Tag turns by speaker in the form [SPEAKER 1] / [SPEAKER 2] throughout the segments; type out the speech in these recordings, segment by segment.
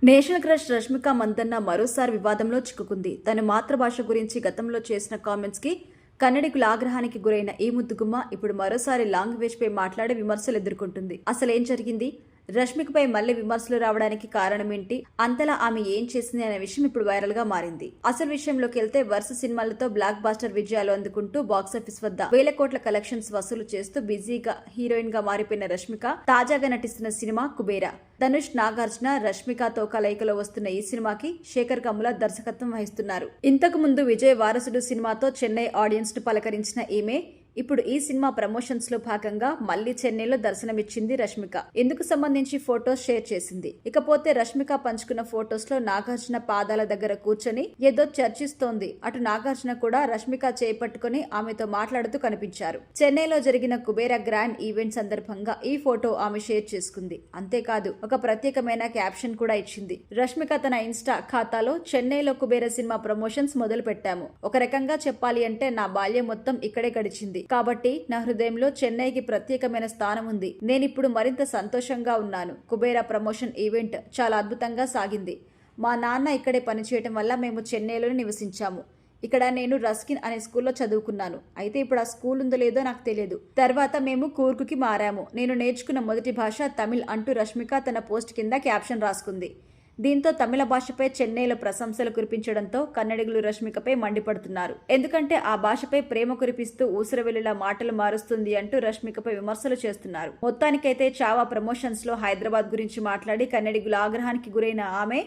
[SPEAKER 1] National crush Rashmika Mandanna మరోసారి వివాదంలో చిక్కుకుంది. తన మాతృభాష గురించి గతంలో చేసిన కామెంట్స్ కి కన్నడికుల ఆగ్రహానికి గురైన ఈ ముద్దుగుమ్మ ఇప్పుడు మరోసారి లాంగ్వేజ్ పై మాట్లాడి విమర్శలు ఎదుర్కొంటుంది. అసలేం జరిగింది? రష్మికపై మళ్లీ విమర్శలు రావడానికి కారణమేంటి? అంతలా ఆమె ఏం చేసింది అనే విషయం ఇప్పుడు వైరల్ గా మారింది. అసలు విషయంలోకి వెళ్తే వరుస సినిమాలతో బ్లాక్ బాస్టర్ విజయాలు అందుకుంటూ బాక్సాఫీస్ వద్ద వేల కోట్ల కలెక్షన్స్ వసూలు చేస్తూ బిజీగా హీరోయిన్ గా మారిపోయిన రష్మిక తాజాగా నటిస్తున్న సినిమా కుబేరా. ధనుష్, నాగార్జున, రష్మికతో కలయికలో వస్తున్న ఈ సినిమాకి శేఖర్ కమ్ముల దర్శకత్వం వహిస్తున్నారు. ఇంతకు ముందు విజయ్ వారసుడు సినిమాతో చెన్నై ఆడియన్స్ ను పలకరించిన ఈమె ఇప్పుడు ఈ సినిమా ప్రమోషన్స్ లో భాగంగా మళ్లీ చెన్నైలో దర్శనమిచ్చింది రష్మిక. ఇందుకు సంబంధించి ఫొటోస్ షేర్ చేసింది. ఇకపోతే రష్మిక పంచుకున్న ఫొటోస్ లో నాగార్జున పాదాల దగ్గర కూర్చొని ఏదో చర్చిస్తోంది. అటు నాగార్జున కూడా రష్మిక చేపట్టుకుని ఆమెతో మాట్లాడుతూ కనిపించారు. చెన్నైలో జరిగిన కుబేరా గ్రాండ్ ఈవెంట్ సందర్భంగా ఈ ఫోటో ఆమె షేర్ చేసుకుంది. అంతేకాదు ఒక ప్రత్యేకమైన క్యాప్షన్ కూడా ఇచ్చింది. రష్మిక తన ఇన్స్టా ఖాతాలో చెన్నైలో కుబేరా సినిమా ప్రమోషన్స్ మొదలు పెట్టాము. ఒక రకంగా చెప్పాలి అంటే నా బాల్యం మొత్తం ఇక్కడే గడిచింది. కాబట్టి నా హృదయంలో చెన్నైకి ప్రత్యేకమైన స్థానం ఉంది. నేనిప్పుడు మరింత సంతోషంగా ఉన్నాను. కుబేరా ప్రమోషన్ ఈవెంట్ చాలా అద్భుతంగా సాగింది. మా నాన్న ఇక్కడే పనిచేయటం వల్ల మేము చెన్నైలోనే నివసించాము. ఇక్కడ నేను రస్కిన్ అనే స్కూల్లో చదువుకున్నాను. అయితే ఇప్పుడు ఆ స్కూల్ ఉందో లేదో నాకు తెలియదు. తర్వాత మేము కూర్గుకి మారాము. నేను నేర్చుకున్న మొదటి భాష తమిళ్ అంటూ రష్మిక తన పోస్ట్ కింద క్యాప్షన్ రాసుకుంది. దీంతో తమిళ భాషపై చెన్నైలో ప్రశంసలు కురిపించడంతో కన్నడిగులు రష్మికపై మండిపడుతున్నారు. ఎందుకంటే ఆ భాషపై ప్రేమ కురిపిస్తూ ఊసరవెల్లిలా మాటలు మారుస్తుంది అంటూ రష్మికపై విమర్శలు చేస్తున్నారు. మొత్తానికైతే చావా ప్రమోషన్స్ లో హైదరాబాద్ గురించి మాట్లాడి కన్నడిగుల ఆగ్రహానికి గురైన ఆమె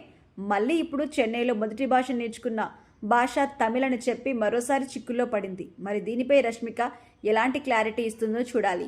[SPEAKER 1] మళ్లీ ఇప్పుడు చెన్నైలో మొదటి భాష నేర్చుకున్న భాష తమిళ్ అని చెప్పి మరోసారి చిక్కుల్లో పడింది. మరి దీనిపై రష్మిక ఎలాంటి క్లారిటీ ఇస్తుందో చూడాలి.